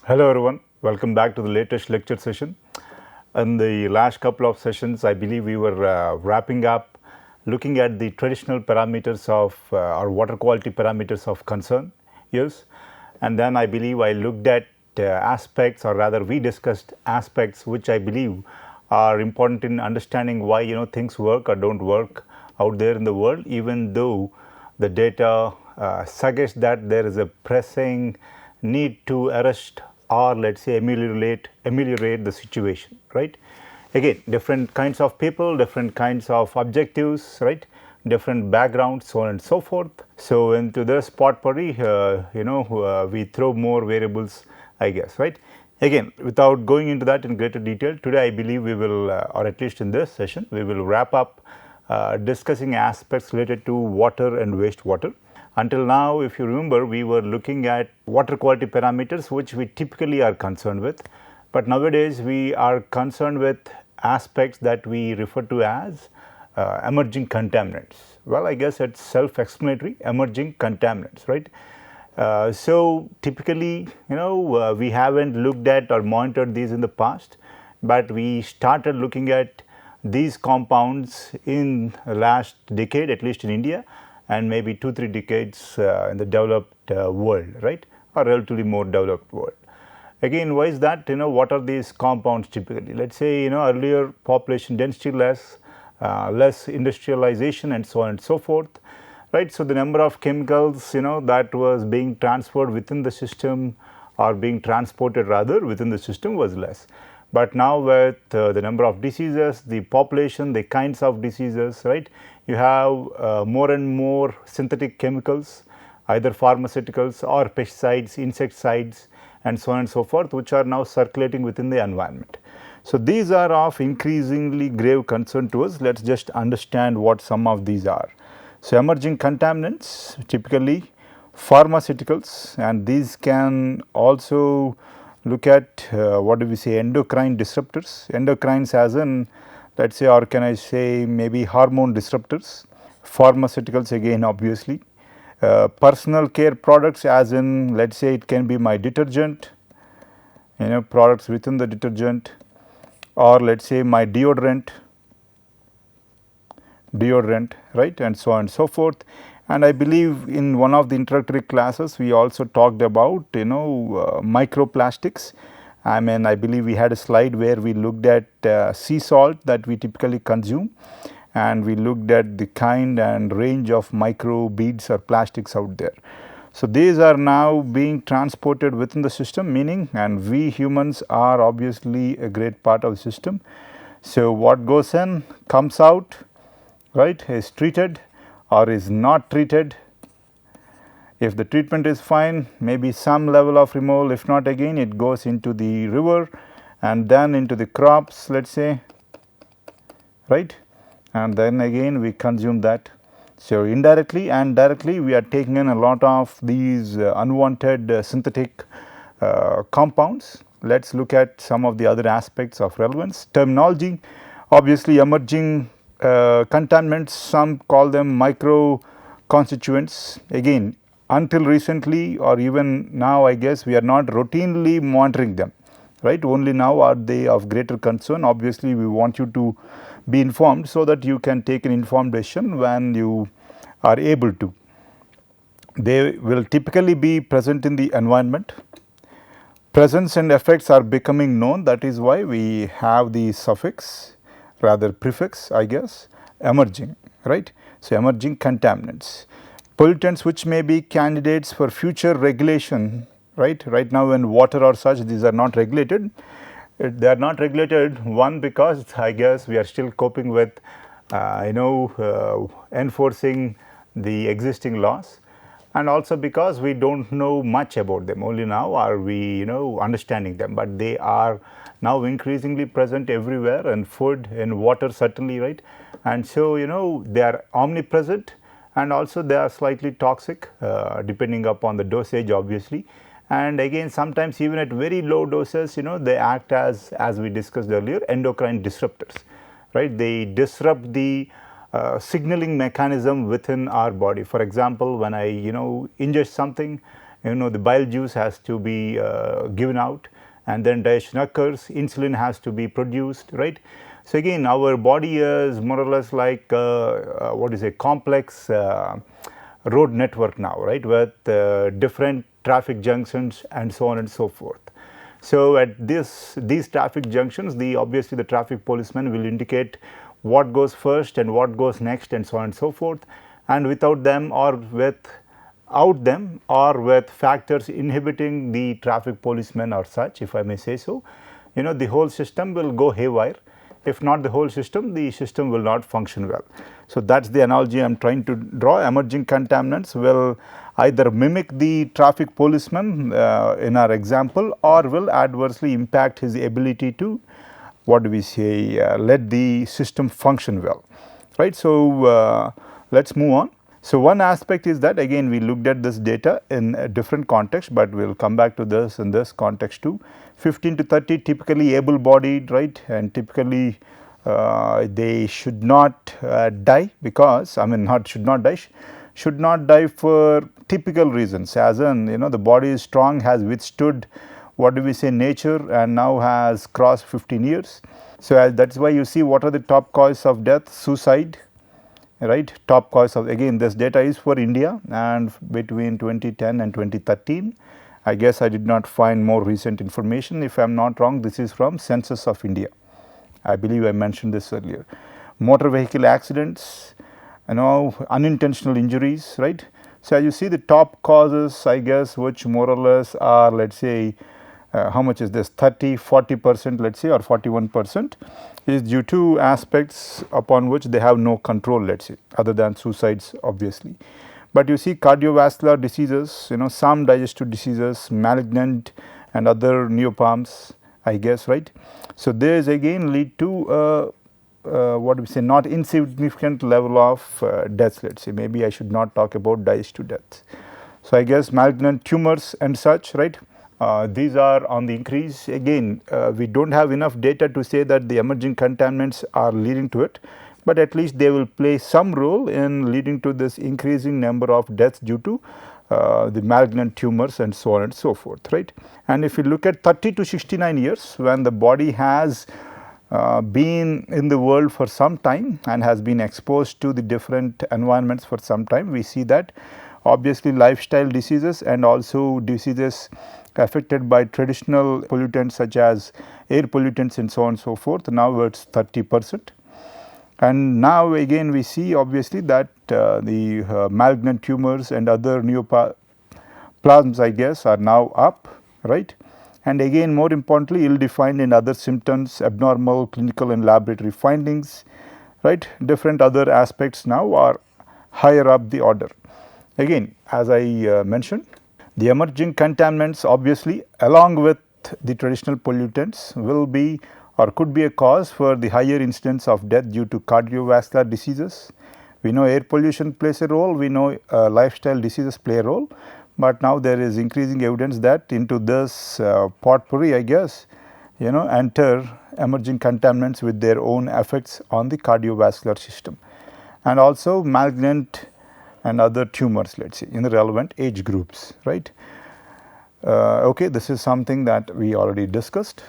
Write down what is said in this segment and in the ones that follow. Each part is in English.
Hello everyone, welcome back to the latest lecture session. In the last couple of sessions, I believe we were wrapping up looking at the traditional parameters of or water quality parameters of concern, yes. And then I believe I looked at aspects, or rather we discussed aspects which I believe are important in understanding why things work or don't work out there in the world, even though the data suggests that there is a pressing need to arrest or let us say ameliorate the situation, right. Again, different kinds of people, different kinds of objectives, right, different backgrounds, so on and so forth. So into this potpourri, we throw more variables, I guess, right. Again, without going into that in greater detail, today I believe we will, or at least in this session, we will wrap up discussing aspects related to water and wastewater. Until now, if you remember, we were looking at water quality parameters which we typically are concerned with, but nowadays we are concerned with aspects that we refer to as emerging contaminants. Well, I guess it's self-explanatory, emerging contaminants, right? So typically, we haven't looked at or monitored these in the past, but we started looking at these compounds in the last decade, at least in India, and maybe 2-3 decades in the developed world, right, or relatively more developed world. Again, why is that? What are these compounds typically? Let's say, earlier population density less, less industrialization and so on and so forth, right. So the number of chemicals, that was being transferred within the system or being transported rather within the system was less. But now with the number of diseases, the population, the kinds of diseases, right, you have more and more synthetic chemicals, either pharmaceuticals or pesticides, insecticides and so on and so forth, which are now circulating within the environment. So these are of increasingly grave concern to us. Let us just understand what some of these are. So emerging contaminants, typically pharmaceuticals, and these can also look at what do we say, endocrine disruptors, endocrines as in, let us say, or can I say maybe hormone disruptors, pharmaceuticals again obviously, personal care products as in, let us say, it can be my detergent, products within the detergent, or let us say my deodorant, right, and so on and so forth. And I believe in one of the introductory classes we also talked about microplastics. I believe we had a slide where we looked at sea salt that we typically consume, and we looked at the kind and range of micro beads or plastics out there. So these are now being transported within the system, meaning, and we humans are obviously a great part of the system. So what goes in comes out, right, is treated or is not treated. If the treatment is fine, maybe some level of removal, if not, again it goes into the river and then into the crops, let us say, right, and then again we consume that. So indirectly and directly we are taking in a lot of these unwanted synthetic compounds. Let us look at some of the other aspects of relevance. Terminology, obviously emerging contaminants, some call them micro constituents. Again, until recently or even now, I guess we are not routinely monitoring them, right. Only now are they of greater concern. Obviously we want you to be informed so that you can take an informed decision when you are able to. They will typically be present in the environment. Presence and effects are becoming known, that is why we have the suffix, rather prefix, I guess, emerging, right. So emerging contaminants, pollutants which may be candidates for future regulation, right. Right now when water or such, these are not regulated. They are not regulated, one, because I guess we are still coping with enforcing the existing laws, and also because we do not know much about them. Only now are we understanding them, but they are now increasingly present everywhere, in food, in water certainly, right. And so they are omnipresent, and also they are slightly toxic depending upon the dosage obviously. And again, sometimes even at very low doses, they act as we discussed earlier, endocrine disruptors, right. They disrupt the signaling mechanism within our body. For example, when I ingest something, the bile juice has to be given out, and then digestion occurs, insulin has to be produced, right. So again, our body is more or less like what is a complex road network now, right, with different traffic junctions and so on and so forth. So at these traffic junctions, obviously the traffic policeman will indicate what goes first and what goes next and so on and so forth, and without them or with factors inhibiting the traffic policeman or such, if I may say so, the whole system will go haywire. If not the whole system, the system will not function well. So that is the analogy I am trying to draw. Emerging contaminants will either mimic the traffic policeman in our example, or will adversely impact his ability to, what do we say, let the system function well, right. So let us move on. So one aspect is that, again, we looked at this data in a different context, but we will come back to this in this context too. 15 to 30 typically able bodied, right, and typically they should not die, because should not die for typical reasons, as in the body is strong, has withstood, what do we say, nature, and now has crossed 15 years. So that is why you see what are the top causes of death. Suicide, right, top cause of, again this data is for India and between 2010 and 2013. I guess I did not find more recent information. If I am not wrong, this is from Census of India. I believe I mentioned this earlier. Motor vehicle accidents, unintentional injuries, right. So as you see, the top causes, I guess, which more or less are, let us say, how much is this, 30-40%, let us say, or 41%, is due to aspects upon which they have no control, let us say, other than suicides obviously. But you see cardiovascular diseases, some digestive diseases, malignant and other neopalms, I guess, right. So these again lead to what do we say, not insignificant level of deaths, let us say. Maybe I should not talk about digestive deaths. So I guess malignant tumors and such, right. These are on the increase. Again, we do not have enough data to say that the emerging contaminants are leading to it, but at least they will play some role in leading to this increasing number of deaths due to the malignant tumors and so on and so forth, right. And if you look at 30 to 69 years, when the body has been in the world for some time and has been exposed to the different environments for some time, we see that obviously lifestyle diseases and also diseases affected by traditional pollutants such as air pollutants and so on and so forth, now it is 30%. And now again we see obviously that the malignant tumors and other neoplasms, I guess, are now up, right. And again, more importantly, ill defined in other symptoms, abnormal clinical and laboratory findings, right. Different other aspects now are higher up the order. Again, as I mentioned, the emerging contaminants obviously along with the traditional pollutants will be or could be a cause for the higher incidence of death due to cardiovascular diseases. We know air pollution plays a role, we know lifestyle diseases play a role, but now there is increasing evidence that into this potpourri, I guess, enter emerging contaminants with their own effects on the cardiovascular system, and also malignant and other tumors, let us say, in the relevant age groups, right. Okay, this is something that we already discussed.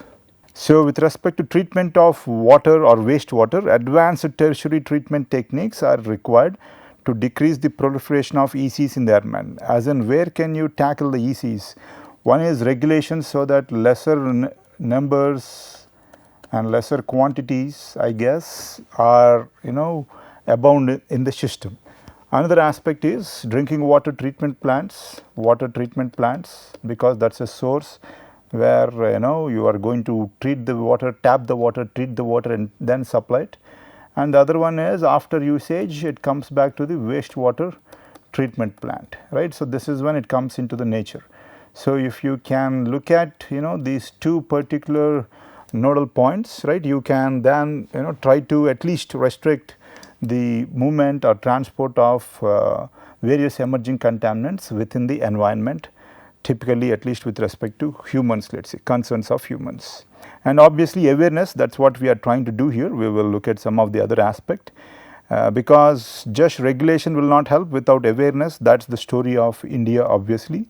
So with respect to treatment of water or wastewater, advanced tertiary treatment techniques are required to decrease the proliferation of ECs in the environment. As in, where can you tackle the ECs? One is regulations, so that lesser numbers and lesser quantities, I guess, are abound in the system. Another aspect is drinking water treatment plants, because that is a source where you are going to treat the water, tap the water, treat the water and then supply it. And the other one is after usage it comes back to the wastewater treatment plant, right. So this is when it comes into the nature. So if you can look at these two particular nodal points, right, you can then try to at least restrict the movement or transport of various emerging contaminants within the environment, typically at least with respect to humans, let us say, concerns of humans. And obviously awareness, that is what we are trying to do here. We will look at some of the other aspect, because just regulation will not help without awareness. That is the story of India obviously.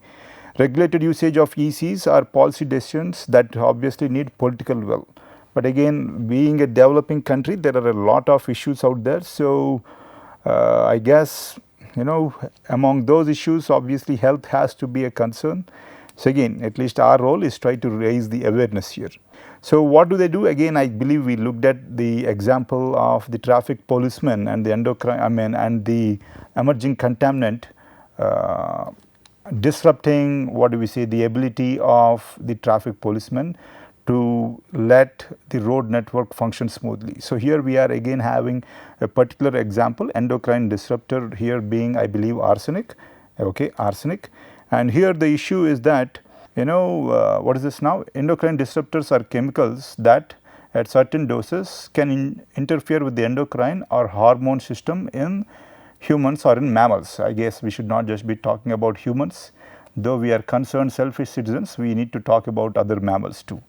Regulated usage of ECs are policy decisions that obviously need political will. But again, being a developing country, there are a lot of issues out there. So, I guess, among those issues, obviously health has to be a concern. So, again, at least our role is try to raise the awareness here. So, what do they do? Again, I believe we looked at the example of the traffic policeman and the endocrine, and the emerging contaminant disrupting, what do we say, the ability of the traffic policeman to let the road network function smoothly. So, here we are again having a particular example, endocrine disruptor here being, I believe, arsenic, okay, arsenic. And here the issue is that, what is this now? Endocrine disruptors are chemicals that at certain doses can interfere with the endocrine or hormone system in humans or in mammals. I guess we should not just be talking about humans, though we are concerned selfish citizens, we need to talk about other mammals too.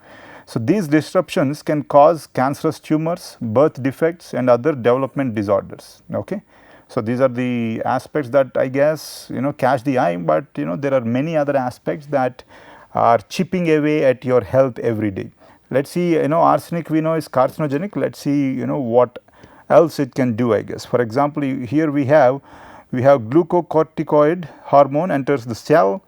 So, these disruptions can cause cancerous tumors, birth defects and other development disorders. Okay. So, these are the aspects that I guess catch the eye, but there are many other aspects that are chipping away at your health every day. Let us see, arsenic we know is carcinogenic. Let us see what else it can do, I guess. For example, here we have glucocorticoid hormone enters the cell,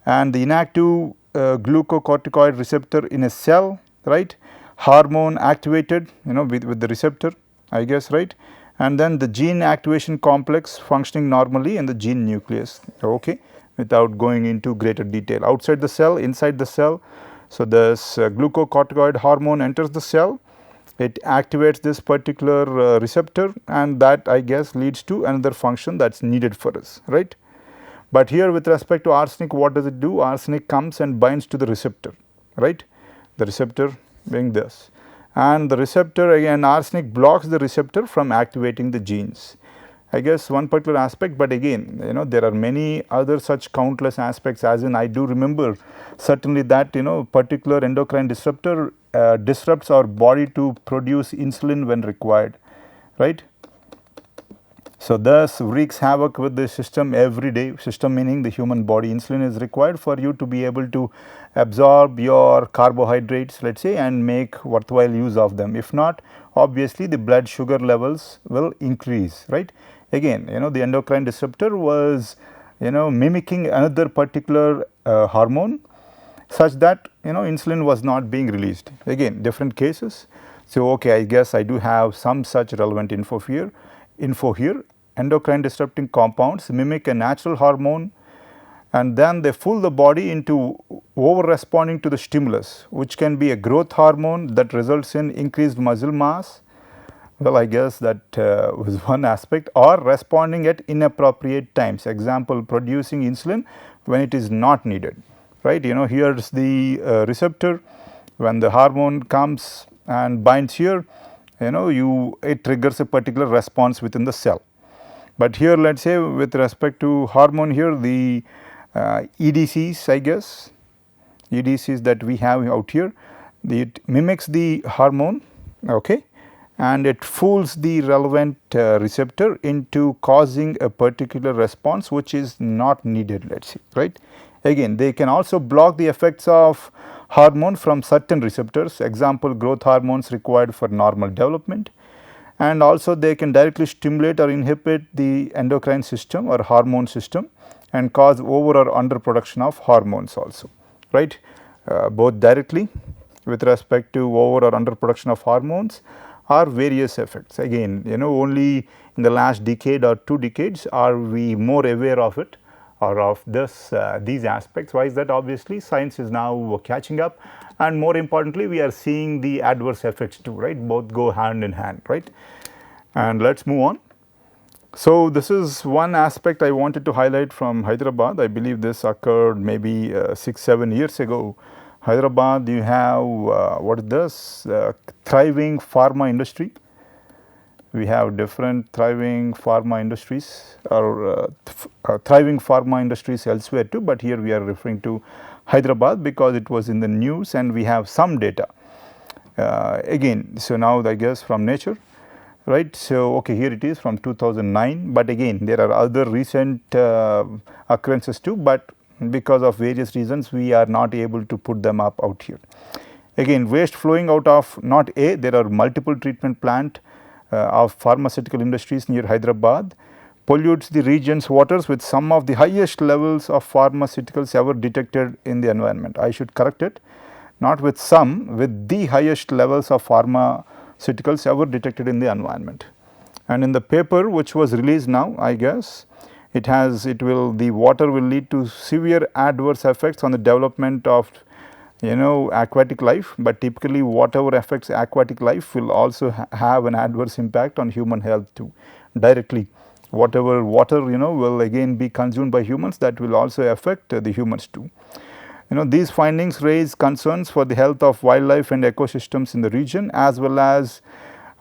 and the inactive glucocorticoid receptor in a cell, right, hormone activated with the receptor, I guess, right, and then the gene activation complex functioning normally in the gene nucleus, okay, without going into greater detail. Outside the cell, inside the cell, so this glucocorticoid hormone enters the cell, it activates this particular receptor, and that I guess leads to another function that is needed for us, right. But here with respect to arsenic, what does it do? Arsenic comes and binds to the receptor, right, the receptor being this, and the receptor, again, arsenic blocks the receptor from activating the genes. I guess one particular aspect, but again there are many other such countless aspects, as in I do remember certainly that particular endocrine disruptor disrupts our body to produce insulin when required, right. So, thus wreaks havoc with the system every day, system meaning the human body. Insulin is required for you to be able to absorb your carbohydrates, let us say, and make worthwhile use of them. If not, obviously the blood sugar levels will increase, right. Again, the endocrine disruptor was mimicking another particular hormone such that insulin was not being released. Again, different cases. So, okay, I guess I do have some such relevant info here. Endocrine disrupting compounds mimic a natural hormone, and then they fool the body into over responding to the stimulus, which can be a growth hormone that results in increased muscle mass. Well, I guess that was one aspect, or responding at inappropriate times, example producing insulin when it is not needed, right. Here is the receptor, when the hormone comes and binds here, it triggers a particular response within the cell. But here let us say with respect to hormone here, the EDCs, I guess, EDCs that we have out here, it mimics the hormone, okay, and it fools the relevant receptor into causing a particular response which is not needed, let us say, right. Again, they can also block the effects of hormone from certain receptors, example growth hormones required for normal development, and also they can directly stimulate or inhibit the endocrine system or hormone system and cause over or under production of hormones also, right, both directly with respect to over or under production of hormones or various effects. Again, only in the last decade or 2 decades are we more aware of it or of this these aspects. Why is that? Obviously, science is now catching up, and more importantly we are seeing the adverse effects too, right, both go hand in hand, right. And let us move on. So, this is one aspect I wanted to highlight from Hyderabad. I believe this occurred maybe 6-7 years ago. Hyderabad, you have what is this thriving pharma industry. We have different thriving pharma industries or thriving pharma industries elsewhere too, but here we are referring to Hyderabad because it was in the news and we have some data. Again, so now I guess from Nature, right. So, okay, here it is from 2009, but again there are other recent occurrences too, but because of various reasons we are not able to put them up out here. Again, waste flowing out of not A, there are multiple treatment plant of pharmaceutical industries near Hyderabad pollutes the region's waters with some of the highest levels of pharmaceuticals ever detected in the environment. I should correct it, not with some, with the highest levels of pharmaceuticals ever detected in the environment. And in the paper which was released now, I guess, the water will lead to severe adverse effects on the development of aquatic life, but typically whatever affects aquatic life will also have an adverse impact on human health too, directly. Whatever water will again be consumed by humans, that will also affect the humans too. These findings raise concerns for the health of wildlife and ecosystems in the region, as well as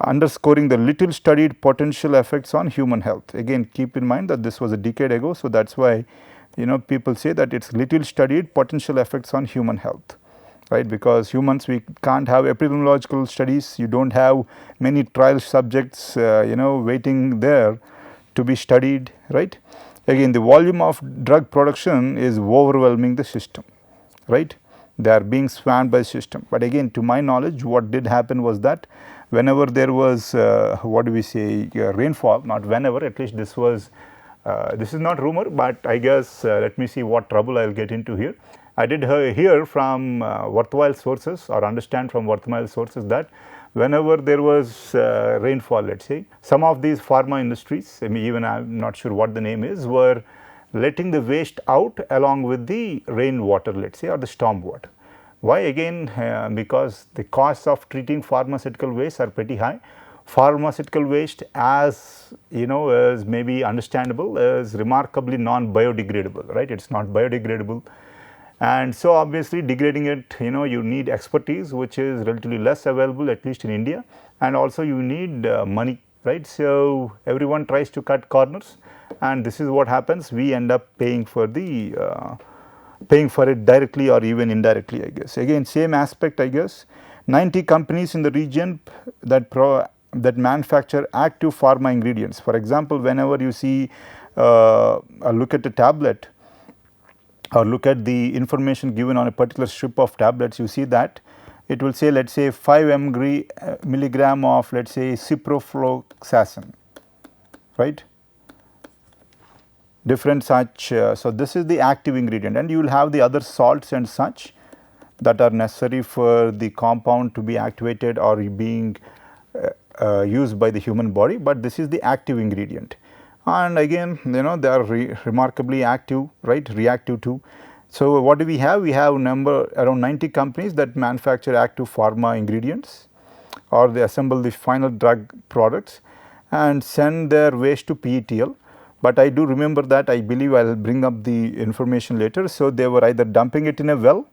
underscoring the little studied potential effects on human health. Again, keep in mind that this was a decade ago, so that is why people say that it is little studied potential effects on human health, right, because humans, we can't have epidemiological studies, you do not have many trial subjects waiting there to be studied, right. Again, the volume of drug production is overwhelming the system, right, they are being swamped by the system. But again, to my knowledge, what did happen was that whenever there was what do we say, rainfall, not whenever, at least this was this is not rumor, but I guess let me see what trouble I will get into here. I did hear from worthwhile sources or understand from worthwhile sources that whenever there was rainfall, let us say, some of these pharma industries, I mean, even I am not sure what the name is, were letting the waste out along with the rainwater, let us say, or the storm water. Why? Again, because the costs of treating pharmaceutical waste are pretty high. Pharmaceutical waste, as is maybe understandable, is remarkably non-biodegradable, right, it is not biodegradable. And so obviously degrading it, you need expertise which is relatively less available, at least in India, and also you need money, right. So everyone tries to cut corners, and this is what happens, we end up paying for it directly or even indirectly, I guess. Again, same aspect, I guess, 90 companies in the region that manufacture active pharma ingredients. For example, whenever you see look at a tablet or look at the information given on a particular strip of tablets, you see that it will say, let us say, 5 milligram of, let us say, ciprofloxacin, right, different such. So this is the active ingredient, and you will have the other salts and such that are necessary for the compound to be activated or being used by the human body, but this is the active ingredient. And again, they are remarkably active, right, reactive too. So what do we have? We have around 90 companies that manufacture active pharma ingredients, or they assemble the final drug products and send their waste to PETL. But I do remember that, I believe I will bring up the information later. So they were either dumping it in a well,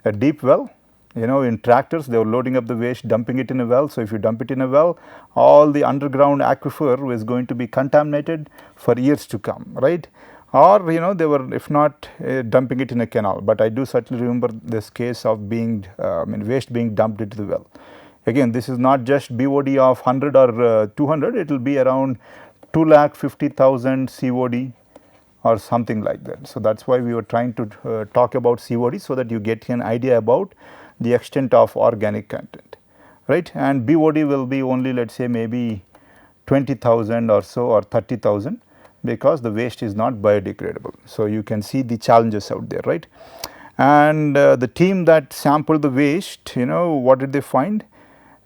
a deep well, in tractors they were loading up the waste, dumping it in a well. So if you dump it in a well, all the underground aquifer is going to be contaminated for years to come, right. Or they were, if not dumping it in a canal, but I do certainly remember this case of being waste being dumped into the well. Again, this is not just BOD of 100 or 200, it will be around 2,50,000 COD or something like that. So that is why we were trying to talk about COD, so that you get an idea about the extent of organic content, right. And BOD will be only, let us say, maybe 20,000 or so, or 30,000, because the waste is not biodegradable. So you can see the challenges out there, right. And the team that sampled the waste, what did they find?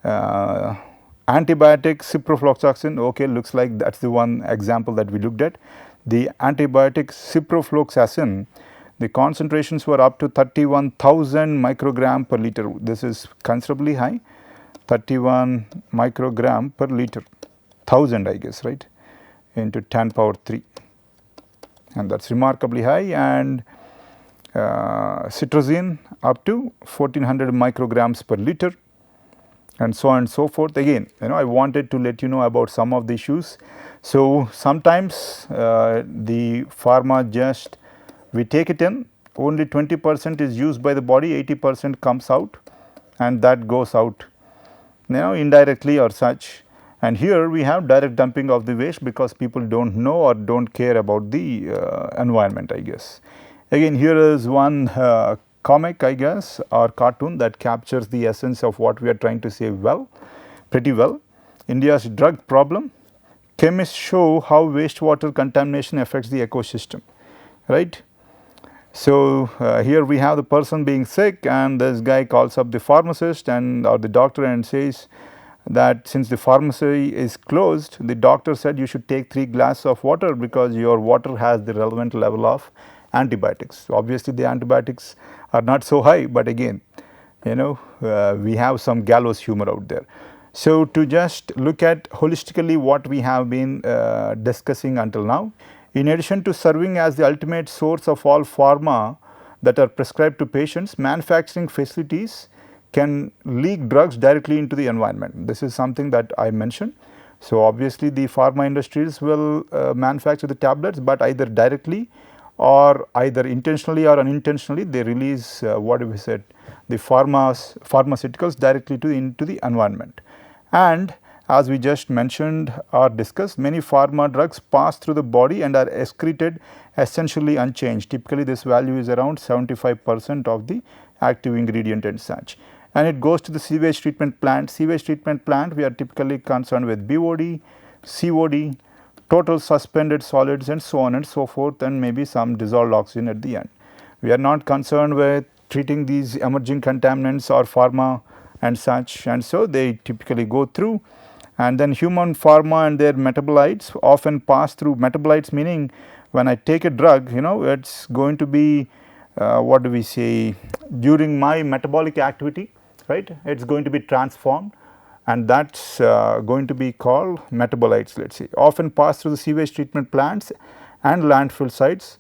Antibiotic ciprofloxacin, okay, looks like that is the one example that we looked at. The antibiotic ciprofloxacin, the concentrations were up to 31,000 microgram per liter. This is considerably high, 31 microgram per liter, 1000 I guess, right, into 10 power 3, and that is remarkably high. And cetirizine up to 1400 micrograms per liter, and so on and so forth. Again, I wanted to let you know about some of the issues. So sometimes the pharma, just we take it in, only 20% is used by the body, 80% comes out, and that goes out indirectly or such. And here we have direct dumping of the waste, because people do not know or do not care about the environment, I guess. Again, here is one comic, I guess, or cartoon that captures the essence of what we are trying to say pretty well. India's drug problem. Chemists show how wastewater contamination affects the ecosystem, right? So, here we have the person being sick, and this guy calls up the pharmacist and or the doctor and says that since the pharmacy is closed, the doctor said you should take 3 glasses of water because your water has the relevant level of antibiotics. So, obviously, the antibiotics are not so high, but again, we have some gallows humor out there. So, to just look at holistically what we have been discussing until now, in addition to serving as the ultimate source of all pharma that are prescribed to patients, manufacturing facilities can leak drugs directly into the environment. This is something that I mentioned. So, obviously, the pharma industries will manufacture the tablets, but either directly or either intentionally or unintentionally they release what we said, the pharmaceuticals directly into the environment. And as we just mentioned or discussed, many pharma drugs pass through the body and are excreted essentially unchanged. Typically, this value is around 75% of the active ingredient and such. And it goes to the sewage treatment plant. Sewage treatment plant, we are typically concerned with BOD, COD, total suspended solids and so on and so forth, and maybe some dissolved oxygen at the end. We are not concerned with treating these emerging contaminants or pharma and such, and so they typically go through. And then human pharma and their metabolites often pass through metabolites, meaning when I take a drug, it is going to be what do we say, during my metabolic activity, right, it is going to be transformed, and that is going to be called metabolites, let us say, often pass through the sewage treatment plants and landfill sites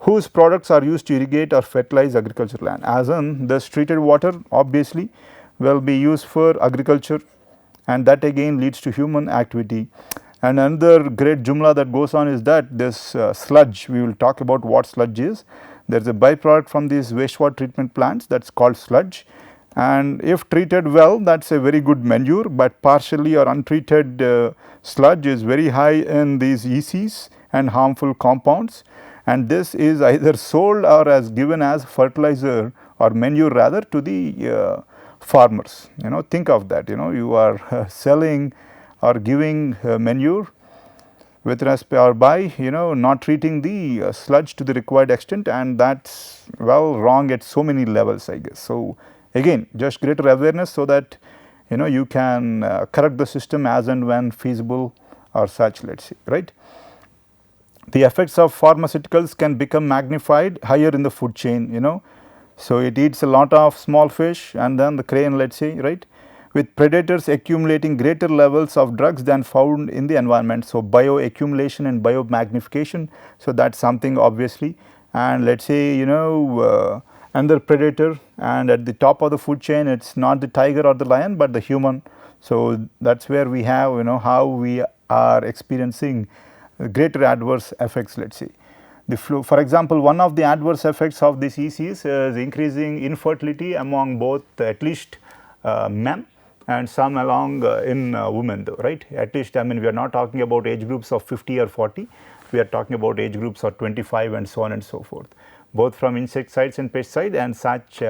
whose products are used to irrigate or fertilize agricultural land. As in, this treated water obviously will be used for agriculture, and that again leads to human activity. And another great jumla that goes on is that this sludge, we will talk about what sludge is. There is a byproduct from these wastewater treatment plants that is called sludge, and if treated well, that is a very good manure, but partially or untreated sludge is very high in these ECs and harmful compounds, and this is either sold or as given as fertilizer or manure rather to the farmers. Think of that, you are selling or giving manure with respect or by not treating the sludge to the required extent, and that is well wrong at so many levels, I guess. So, again, just greater awareness so that you can correct the system as and when feasible or such, let us say, right. The effects of pharmaceuticals can become magnified higher in the food chain, So, it eats a lot of small fish and then the crane, let us say, right, with predators accumulating greater levels of drugs than found in the environment. So, bioaccumulation and biomagnification, so that is something obviously, and let us say another predator, and at the top of the food chain it is not the tiger or the lion, but the human. So, that is where we have how we are experiencing greater adverse effects, let us say. For example, one of the adverse effects of this ECs is increasing infertility among both at least men and some along in women though, right. At least, I mean, we are not talking about age groups of 50 or 40, we are talking about age groups of 25 and so on and so forth, both from insecticides and pesticides and such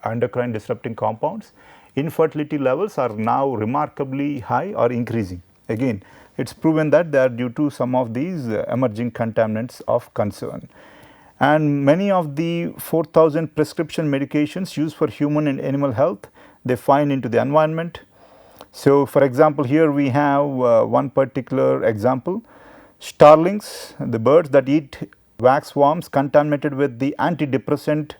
endocrine disrupting compounds. Infertility levels are now remarkably high or increasing. Again, it is proven that they are due to some of these emerging contaminants of concern. And many of the 4,000 prescription medications used for human and animal health, they find into the environment. So, for example, here we have one particular example, starlings, the birds that eat wax worms contaminated with the antidepressant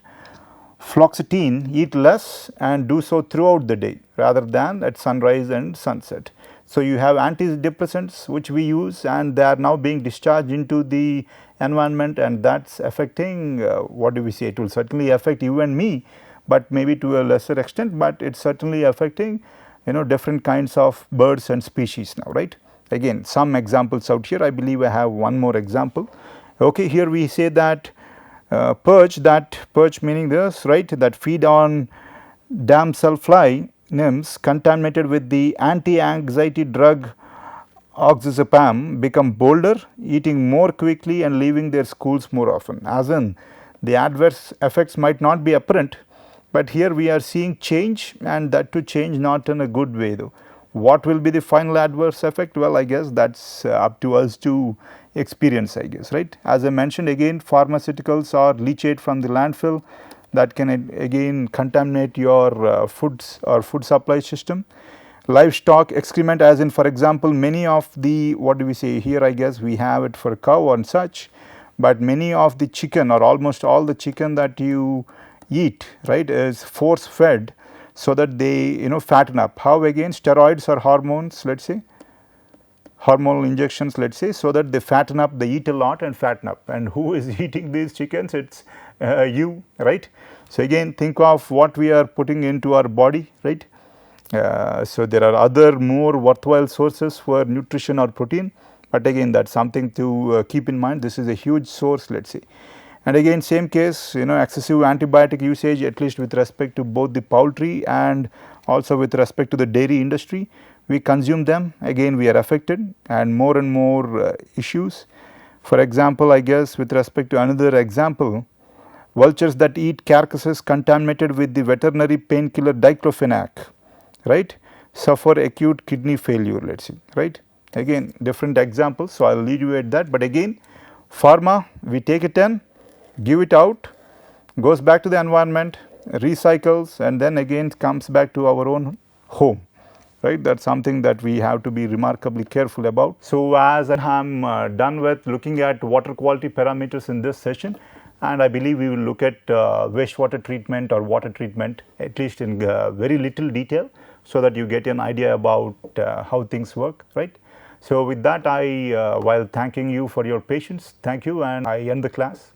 fluoxetine, eat less and do so throughout the day rather than at sunrise and sunset. So, you have antidepressants which we use, and they are now being discharged into the environment, and that is affecting what do we say, it will certainly affect you and me, but maybe to a lesser extent, but it is certainly affecting different kinds of birds and species now, right. Again, some examples out here, I believe I have one more example. Okay, here we say that perch meaning this, right, that feed on damselfly nymphs contaminated with the anti-anxiety drug oxazepam become bolder, eating more quickly and leaving their schools more often. As in, the adverse effects might not be apparent, but here we are seeing change, and that to change not in a good way though. What will be the final adverse effect? Well, I guess that's up to us to experience, I guess, right. As I mentioned again, pharmaceuticals are leachate from the landfill that can again contaminate your foods or food supply system. Livestock excrement, as in for example many of the, what do we say here, I guess we have it for cow and such, but many of the chicken or almost all the chicken that you eat, right, is force fed so that they fatten up. How? Again, steroids or hormones, let us say, hormonal injections, let us say, so that they fatten up, they eat a lot and fatten up. And who is eating these chickens? It's you, right. So again, think of what we are putting into our body, right. So there are other more worthwhile sources for nutrition or protein, but again that is something to keep in mind. This is a huge source, let us say. And again, same case, excessive antibiotic usage, at least with respect to both the poultry and also with respect to the dairy industry. We consume them, again we are affected, and more issues. For example, I guess with respect to another example, vultures that eat carcasses contaminated with the veterinary painkiller diclofenac, right, suffer acute kidney failure, let us see, right. Again different examples, so I will leave you at that. But again, pharma, we take it in, give it out, goes back to the environment, recycles, and then again comes back to our own home, right. That is something that we have to be remarkably careful about. So as I am done with looking at water quality parameters in this session, and I believe we will look at wastewater treatment or water treatment at least in very little detail, so that you get an idea about how things work, right. So with that, I while thanking you for your patience, thank you, and I end the class.